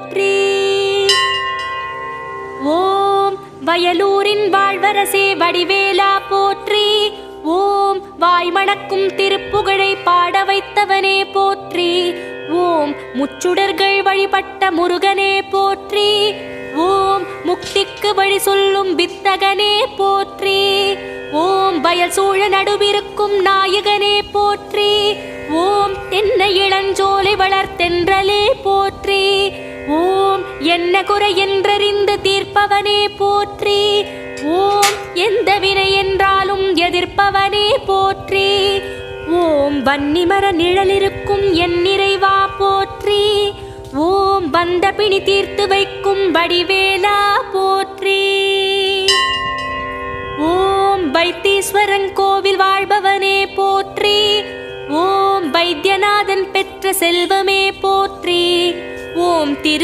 போற்றி. ஓம் வயலூரின் வாழ்வரசே வடிவேலா போற்றி. ஓம் வாய்மணக்கும் திருப்புகழை பாட வைத்தவனே போற்றி. ஓம் முச்சுடர்கள் வழிபட்ட முருகனே போற்றி. ஓம் முக்திக்கு வழி சொல்லும் வித்தகனே போற்றி. ஓம் வயல் சூழ நடுவிருக்கும் நாயகனே போற்றி. ஓம் தென்னை இளஞ்சோலை வளர்த்தென்றலே போற்றி. ஓம் என்ன குறை என்றறிந்து தீர்ப்பவனே போற்றி. ஓம் எந்த வினை என்றாலும் எதிர்ப்பவனே போற்றி. ஓம் வன்னிமர நிழலிருக்கும் என் நிறைவா போற்றி. ஓம் வந்த பிணி தீர்த்து வைக்கும் வடிவேலா போற்றி. ஓம் வைத்தீஸ்வரன் கோவில் வாழ்பவனே போற்றி. ஓம் வைத்தியநாதன் பெற்ற செல்வமே போற்றி. ஓம் திரு